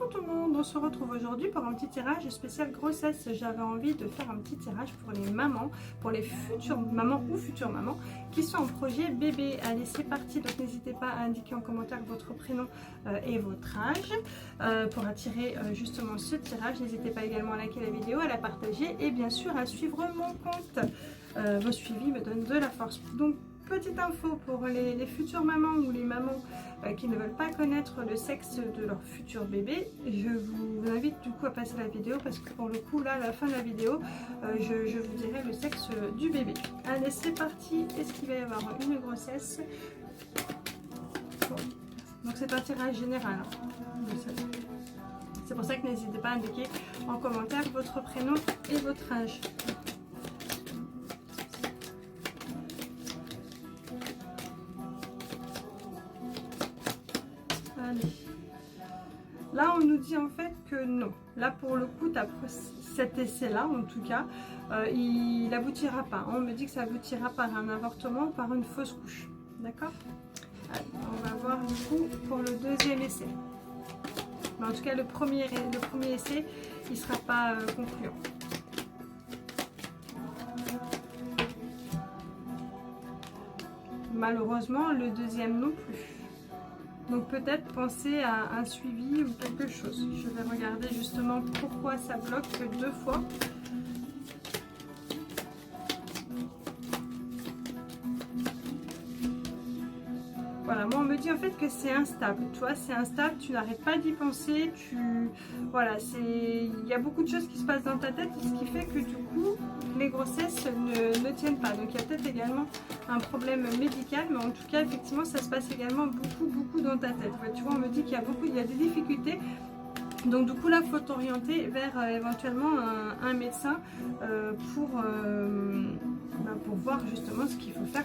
Coucou tout le monde, on se retrouve aujourd'hui pour un petit tirage spécial grossesse. J'avais envie de faire un petit tirage pour les mamans, pour les futures mamans ou futures mamans qui sont en projet bébé. Allez, c'est parti, donc n'hésitez pas à indiquer en commentaire votre prénom et votre âge pour attirer justement ce tirage. N'hésitez pas également à liker la vidéo, à la partager et bien sûr à suivre mon compte. Vos suivis me donnent de la force. Donc, petite info pour les futures mamans ou les mamans qui ne veulent pas connaître le sexe de leur futur bébé, je vous invite du coup à passer la vidéo parce que pour le coup là à la fin de la vidéo je vous dirai le sexe du bébé. Allez, c'est parti. Est-ce qu'il va y avoir une grossesse? Bon. Donc c'est un tirage général, hein. C'est pour ça que n'hésitez pas à indiquer en commentaire votre prénom et votre âge. Là, on nous dit en fait que non. Là, pour le coup, cet essai-là, en tout cas, il n'aboutira pas. On me dit que ça aboutira par un avortement ou par une fausse couche. D'accord? On va voir du coup pour le deuxième essai. Mais en tout cas, le premier essai, il ne sera pas concluant. Malheureusement, le deuxième non plus. Donc peut-être penser à un suivi ou quelque chose. Je vais regarder justement pourquoi ça bloque deux fois. Voilà, moi on me dit en fait que c'est instable. Toi, c'est instable, tu n'arrêtes pas d'y penser. Voilà, il y a beaucoup de choses qui se passent dans ta tête, ce qui fait que du coup, les grossesses ne tiennent pas. Donc il y a peut-être également un problème médical, mais en tout cas, effectivement, ça se passe également beaucoup dans ta tête. Tu vois, on me dit qu'il y a des difficultés. Donc du coup là, il faut t'orienter vers éventuellement un médecin pour voir justement ce qu'il faut faire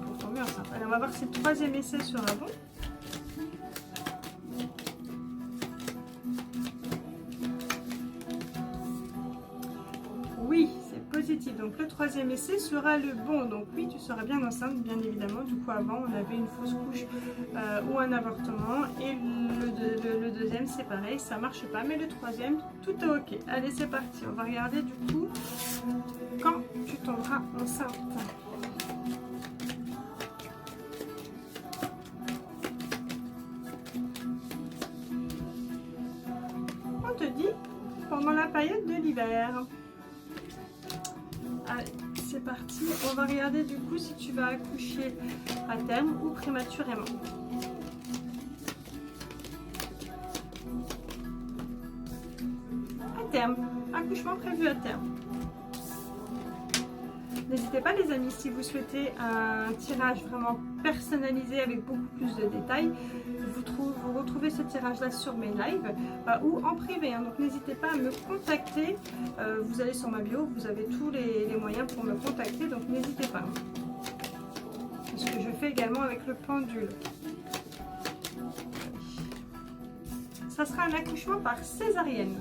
pour tomber enceinte. Allez, on va voir si le troisième essai sera bon. Oui, c'est positif. Donc le troisième essai sera le bon. Donc oui, tu seras bien enceinte, bien évidemment. Du coup, avant, on avait une fausse couche ou un avortement. Et le deuxième, c'est pareil, ça marche pas. Mais le troisième, tout est ok. Allez, c'est parti. On va regarder du coup quand tu tomberas enceinte. On te dit pendant la période de l'hiver. Allez, c'est parti. On va regarder du coup si tu vas accoucher à terme ou prématurément. À terme. Accouchement prévu à terme. N'hésitez pas les amis, si vous souhaitez un tirage vraiment personnalisé avec beaucoup plus de détails, vous retrouvez ce tirage là sur mes lives ou en privé, hein. Donc n'hésitez pas à me contacter, vous allez sur ma bio, vous avez tous les moyens pour me contacter, donc n'hésitez pas. Ce que je fais également avec le pendule. Ça sera un accouchement par césarienne.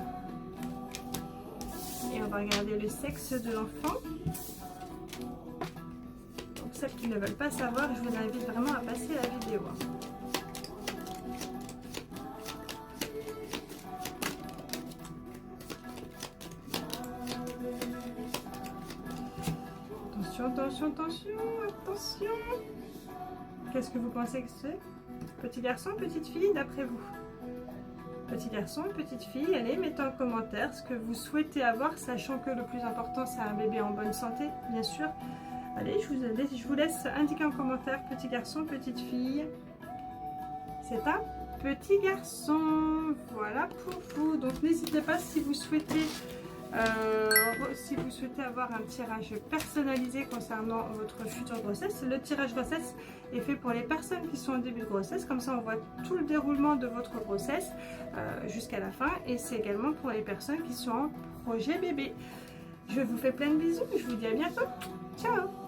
Et on va regarder le sexe de l'enfant. Celles qui ne veulent pas savoir, je vous invite vraiment à passer la vidéo. Attention. Qu'est-ce que vous pensez que c'est? Petit garçon, petite fille, d'après vous? Petit garçon, petite fille, allez, mettez en commentaire ce que vous souhaitez avoir, sachant que le plus important, c'est un bébé en bonne santé, bien sûr. Allez, je vous laisse indiquer en commentaire petit garçon, petite fille. C'est un petit garçon. Voilà pour vous. Donc n'hésitez pas si vous souhaitez avoir un tirage personnalisé concernant votre future grossesse. Le tirage grossesse est fait pour les personnes qui sont en début de grossesse. Comme ça, on voit tout le déroulement de votre grossesse jusqu'à la fin. Et c'est également pour les personnes qui sont en projet bébé. Je vous fais plein de bisous. Je vous dis à bientôt. Ciao!